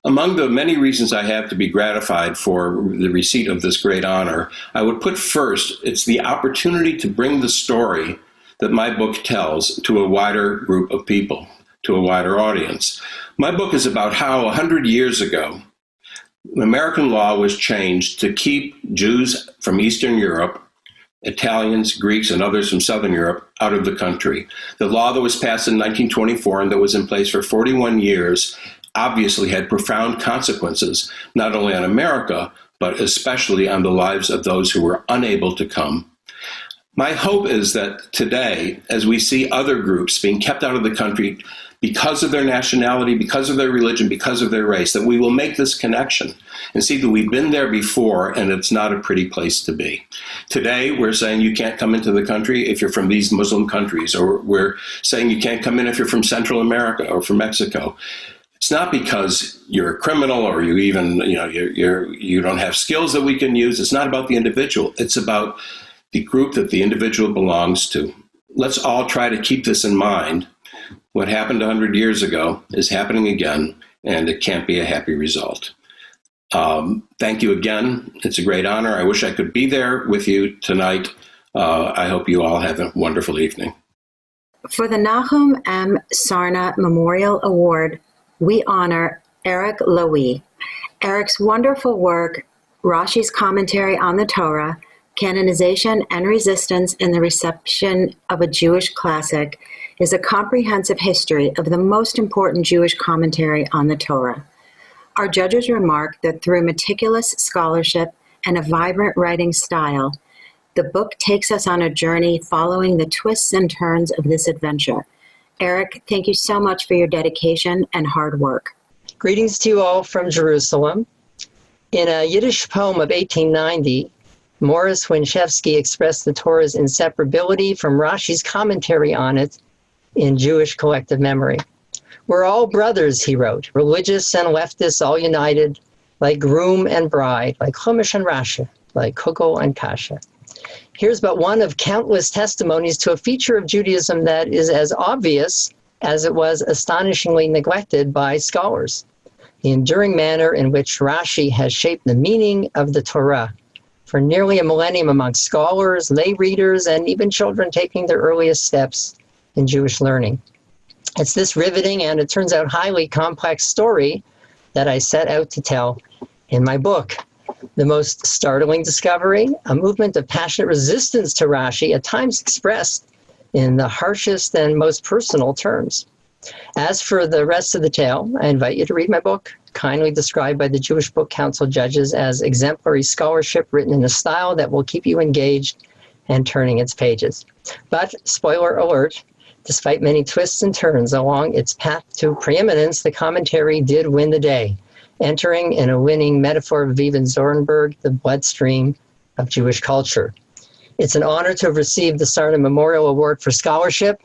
[SPEAKER 23] Among the many reasons I have to be gratified for the receipt of this great honor, I would put first, it's the opportunity to bring the story that my book tells to a wider group of people, to a wider audience. My book is about how 100 years ago, American law was changed to keep Jews from Eastern Europe Italians, Greeks, and others from Southern Europe out of the country. The law that was passed in 1924 and that was in place for 41 years obviously had profound consequences, not only on America, but especially on the lives of those who were unable to come. My hope is that today, as we see other groups being kept out of the country because of their nationality, because of their religion, because of their race, that we will make this connection and see that we've been there before and it's not a pretty place to be. Today, we're saying you can't come into the country if you're from these Muslim countries, or we're saying you can't come in if you're from Central America or from Mexico. It's not because you're a criminal or you even, you don't have skills that we can use. It's not about the individual. It's about the group that the individual belongs to. Let's all try to keep this in mind. What happened 100 years ago is happening again, and it can't be a happy result. Thank you again. It's a great honor. I wish I could be there with you tonight. I hope you all have a wonderful evening.
[SPEAKER 1] For the Nahum M. Sarna Memorial Award, we honor Eric Lawee. Eric's wonderful work, Rashi's Commentary on the Torah, Canonization and Resistance in the Reception of a Jewish Classic, is a comprehensive history of the most important Jewish commentary on the Torah. Our judges remark that through meticulous scholarship and a vibrant writing style, the book takes us on a journey following the twists and turns of this adventure. Eric, thank you so much for your dedication and hard work.
[SPEAKER 2] Greetings to you all from Jerusalem. In a Yiddish poem of 1890, Morris Winchevsky expressed the Torah's inseparability from Rashi's commentary on it in Jewish collective memory. We're all brothers, he wrote, religious and leftists all united, like groom and bride, like Chumash and Rashi, like Kugel and Kasha. Here's but one of countless testimonies to a feature of Judaism that is as obvious as it was astonishingly neglected by scholars: the enduring manner in which Rashi has shaped the meaning of the Torah for nearly a millennium among scholars, lay readers, and even children taking their earliest steps in Jewish learning. It's this riveting and, it turns out, highly complex story that I set out to tell in my book. The most startling discovery, a movement of passionate resistance to Rashi, at times expressed in the harshest and most personal terms. As for the rest of the tale, I invite you to read my book, kindly described by the Jewish Book Council judges as exemplary scholarship written in a style that will keep you engaged and turning its pages. But, spoiler alert, despite many twists and turns along its path to preeminence, the commentary did win the day, entering, in a winning metaphor of Vivian Zornberg, the bloodstream of Jewish culture. It's an honor to have received the Sarna Memorial Award for Scholarship.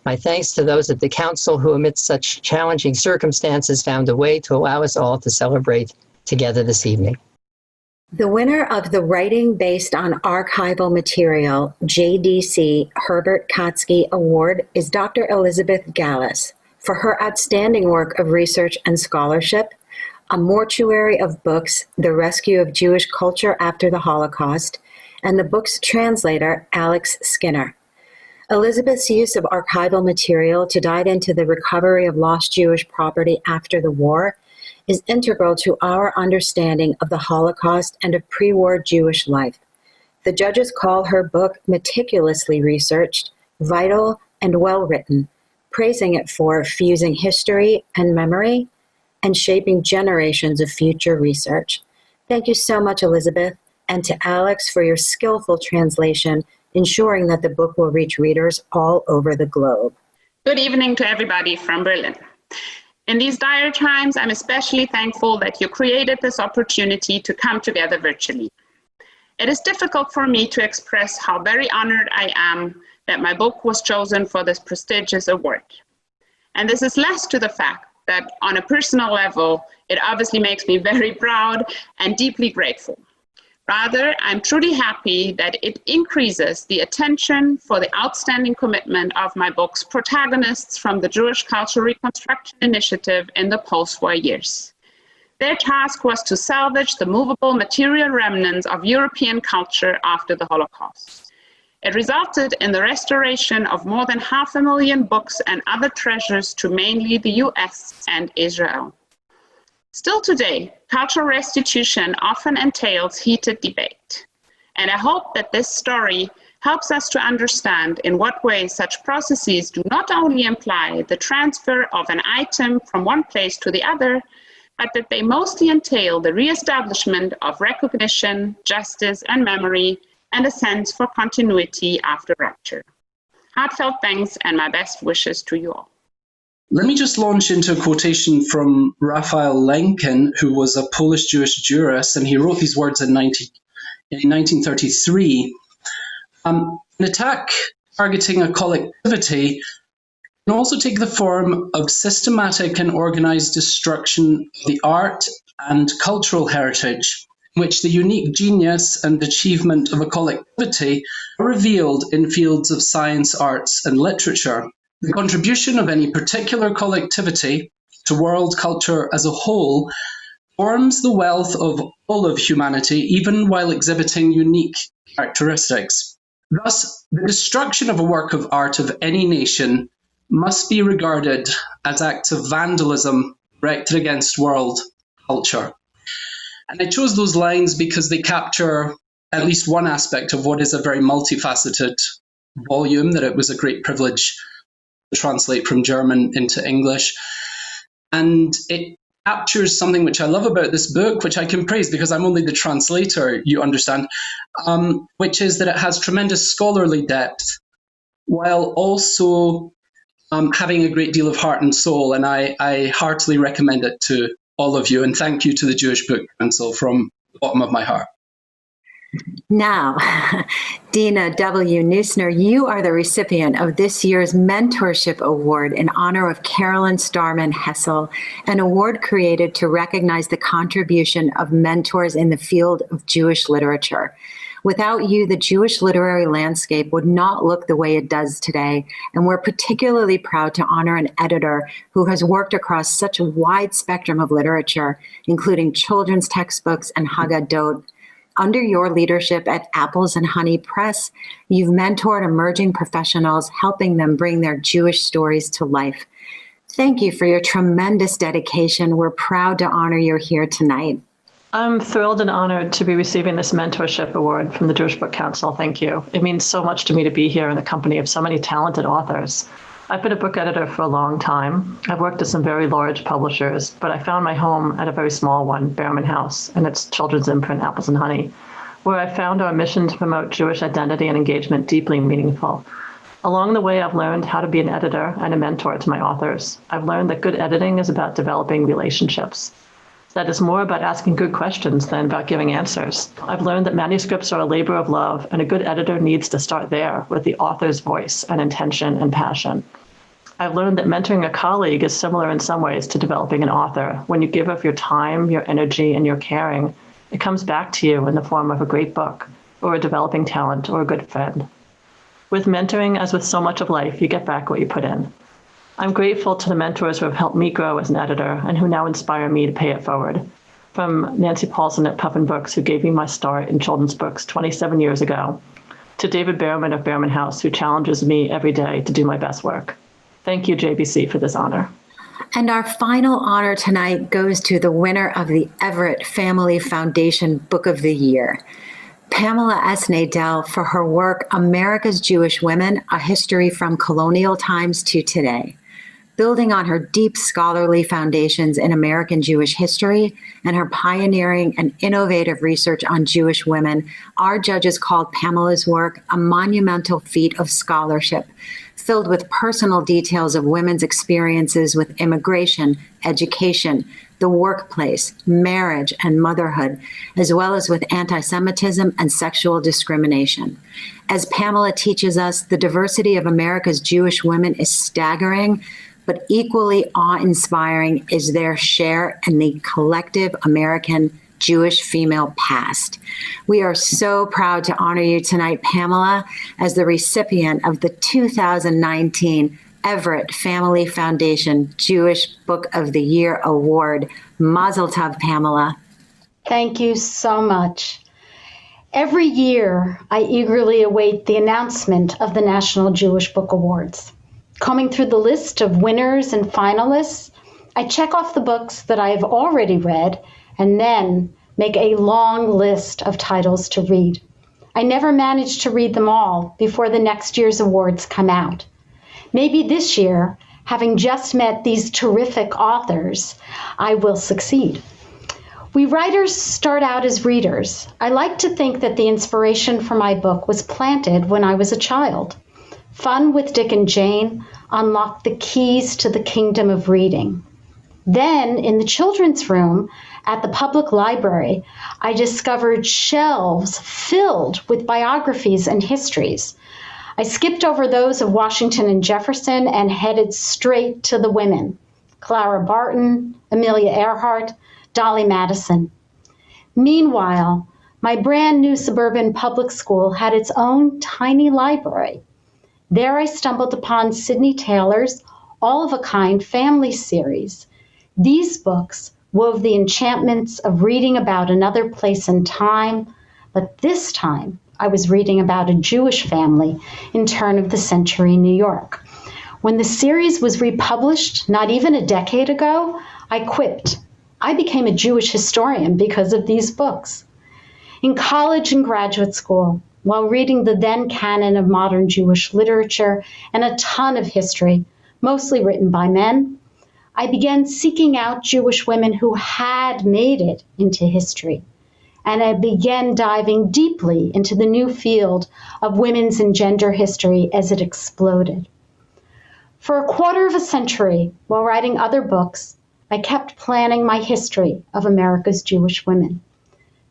[SPEAKER 2] My thanks to those at the Council who, amidst such challenging circumstances, found a way to allow us all to celebrate together this evening.
[SPEAKER 1] The winner of the Writing Based on Archival Material JDC Herbert Kotsky Award is Dr. Elisabeth Gallas for her outstanding work of research and scholarship, A Mortuary of Books, The Rescue of Jewish Culture After the Holocaust, and the book's translator, Alex Skinner. Elisabeth's use of archival material to dive into the recovery of lost Jewish property after the war is integral to our understanding of the Holocaust and of pre-war Jewish life. The judges call her book meticulously researched, vital, and well-written, praising it for fusing history and memory and shaping generations of future research. Thank you so much, Elisabeth, and to Alex for your skillful translation, ensuring that the book will reach readers all over the globe.
[SPEAKER 3] Good evening to everybody from Berlin. In these dire times, I'm especially thankful that you created this opportunity to come together virtually. It is difficult for me to express how very honored I am that my book was chosen for this prestigious award. And this is less to the fact that on a personal level, it obviously makes me very proud and deeply grateful. Rather, I'm truly happy that it increases the attention for the outstanding commitment of my book's protagonists from the Jewish Cultural Reconstruction Initiative in the post-war years. Their task was to salvage the movable material remnants of European culture after the Holocaust. It resulted in the restoration of more than 500,000 books and other treasures to mainly the US and Israel. Still today, cultural restitution often entails heated debate, and I hope that this story helps us to understand in what ways such processes do not only imply the transfer of an item from one place to the other, but that they mostly entail the reestablishment of recognition, justice, and memory, and a sense for continuity after rupture. Heartfelt thanks and my best wishes to you all.
[SPEAKER 4] Let me just launch into a quotation from Raphael Lemkin, who was a Polish Jewish jurist, and he wrote these words in 1933. An attack targeting a collectivity can also take the form of systematic and organized destruction of the art and cultural heritage, in which the unique genius and achievement of a collectivity are revealed in fields of science, arts, and literature. The contribution of any particular collectivity to world culture as a whole forms the wealth of all of humanity, even while exhibiting unique characteristics. Thus, the destruction of a work of art of any nation must be regarded as acts of vandalism directed against world culture. And I chose those lines because they capture at least one aspect of what is a very multifaceted volume that it was a great privilege to translate from German into English. And it captures something which I love about this book, which I can praise because I'm only the translator, you understand, which is that it has tremendous scholarly depth while also having a great deal of heart and soul. And I heartily recommend it to all of you. And thank you to the Jewish Book Council from the bottom of my heart.
[SPEAKER 1] Now, Dina W. Neusner, you are the recipient of this year's Mentorship Award in honor of Carolyn Starman Hessel, an award created to recognize the contribution of mentors in the field of Jewish literature. Without you, the Jewish literary landscape would not look the way it does today, and we're particularly proud to honor an editor who has worked across such a wide spectrum of literature, including children's textbooks and Haggadot. Under your leadership at Apples and Honey Press, you've mentored emerging professionals, helping them bring their Jewish stories to life. Thank you for your tremendous dedication. We're proud to honor you here tonight.
[SPEAKER 5] I'm thrilled and honored to be receiving this mentorship award from the Jewish Book Council. Thank you. It means so much to me to be here in the company of so many talented authors. I've been a book editor for a long time. I've worked at some very large publishers, but I found my home at a very small one, Behrman House, and its children's imprint, Apples and Honey, where I found our mission to promote Jewish identity and engagement deeply meaningful. Along the way, I've learned how to be an editor and a mentor to my authors. I've learned that good editing is about developing relationships. That is more about asking good questions than about giving answers. I've learned that manuscripts are a labor of love, and a good editor needs to start there with the author's voice and intention and passion. I've learned that mentoring a colleague is similar in some ways to developing an author. When you give of your time, your energy, and your caring, it comes back to you in the form of a great book, or a developing talent, or a good friend. With mentoring, as with so much of life, you get back what you put in. I'm grateful to the mentors who have helped me grow as an editor and who now inspire me to pay it forward. From Nancy Paulson at Puffin Books, who gave me my start in children's books 27 years ago, to David Behrman of Behrman House, who challenges me every day to do my best work. Thank you, JBC, for this honor.
[SPEAKER 1] And our final honor tonight goes to the winner of the Everett Family Foundation Book of the Year, Pamela S. Nadell, for her work, America's Jewish Women, A History from Colonial Times to Today. Building on her deep scholarly foundations in American Jewish history and her pioneering and innovative research on Jewish women, our judges called Pamela's work a monumental feat of scholarship, filled with personal details of women's experiences with immigration, education, the workplace, marriage, and motherhood, as well as with anti-Semitism and sexual discrimination. As Pamela teaches us, the diversity of America's Jewish women is staggering, but equally awe-inspiring is their share in the collective American Jewish female past. We are so proud to honor you tonight, Pamela, as the recipient of the 2019 Everett Family Foundation Jewish Book of the Year Award. Mazel tov, Pamela.
[SPEAKER 6] Thank you so much. Every year, I eagerly await the announcement of the National Jewish Book Awards. Combing through the list of winners and finalists, I check off the books that I have already read and then make a long list of titles to read. I never managed to read them all before the next year's awards come out. Maybe this year, having just met these terrific authors, I will succeed. We writers start out as readers. I like to think that the inspiration for my book was planted when I was a child. Fun with Dick and Jane unlocked the keys to the kingdom of reading. Then, in the children's room at the public library, I discovered shelves filled with biographies and histories. I skipped over those of Washington and Jefferson and headed straight to the women: Clara Barton, Amelia Earhart, Dolly Madison. Meanwhile, my brand new suburban public school had its own tiny library. There I stumbled upon Sidney Taylor's all-of-a-kind family series. These books wove the enchantments of reading about another place and time, but this time I was reading about a Jewish family in turn-of-the-century New York. When the series was republished not even a decade ago, I quipped, I became a Jewish historian because of these books. In college and graduate school, while reading the then canon of modern Jewish literature and a ton of history, mostly written by men, I began seeking out Jewish women who had made it into history. And I began diving deeply into the new field of women's and gender history as it exploded. For a quarter of a century, while writing other books, I kept planning my history of America's Jewish women.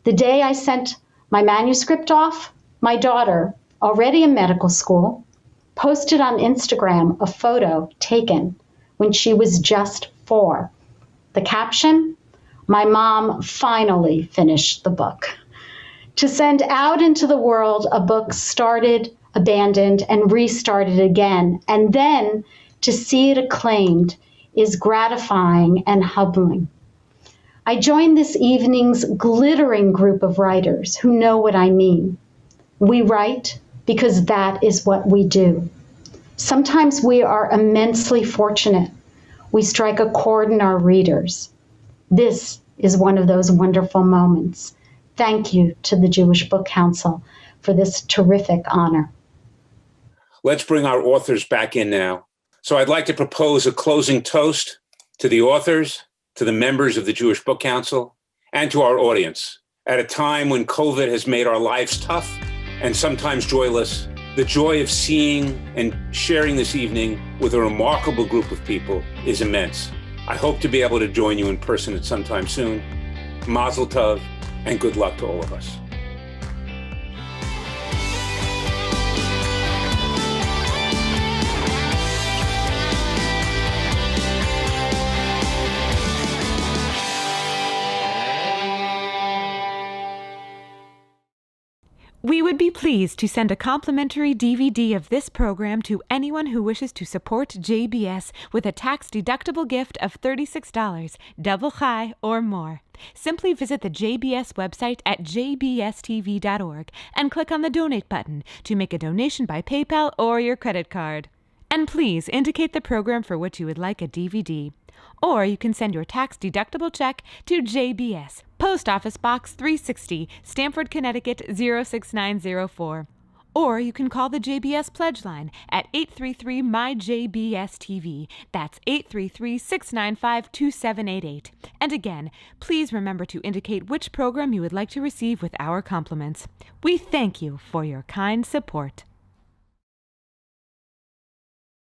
[SPEAKER 6] The day I sent my manuscript off, my daughter, already in medical school, posted on Instagram a photo taken when she was just 4. The caption, "My mom finally finished the book." To send out into the world a book started, abandoned, and restarted again, and then to see it acclaimed is gratifying and humbling. I joined this evening's glittering group of writers who know what I mean. We write because that is what we do. Sometimes we are immensely fortunate. We strike a chord in our readers. This is one of those wonderful moments. Thank you to the Jewish Book Council for this terrific honor.
[SPEAKER 7] Let's bring our authors back in now. So I'd like to propose a closing toast to the authors, to the members of the Jewish Book Council, and to our audience. At a time when COVID has made our lives tough and sometimes joyless, the joy of seeing and sharing this evening with a remarkable group of people is immense. I hope to be able to join you in person at some time soon. Mazel tov, and good luck to all of us.
[SPEAKER 8] We would be pleased to send a complimentary DVD of this program to anyone who wishes to support JBS with a tax-deductible gift of $36, double chai or more. Simply visit the JBS website at jbstv.org and click on the Donate button to make a donation by PayPal or your credit card. And please indicate the program for which you would like a DVD. Or you can send your tax-deductible check to JBS, Post Office Box 360, Stamford, Connecticut 06904. Or you can call the JBS Pledge Line at 833-MY-JBS-TV. That's 833-695-2788. And again, please remember to indicate which program you would like to receive with our compliments. We thank you for your kind support.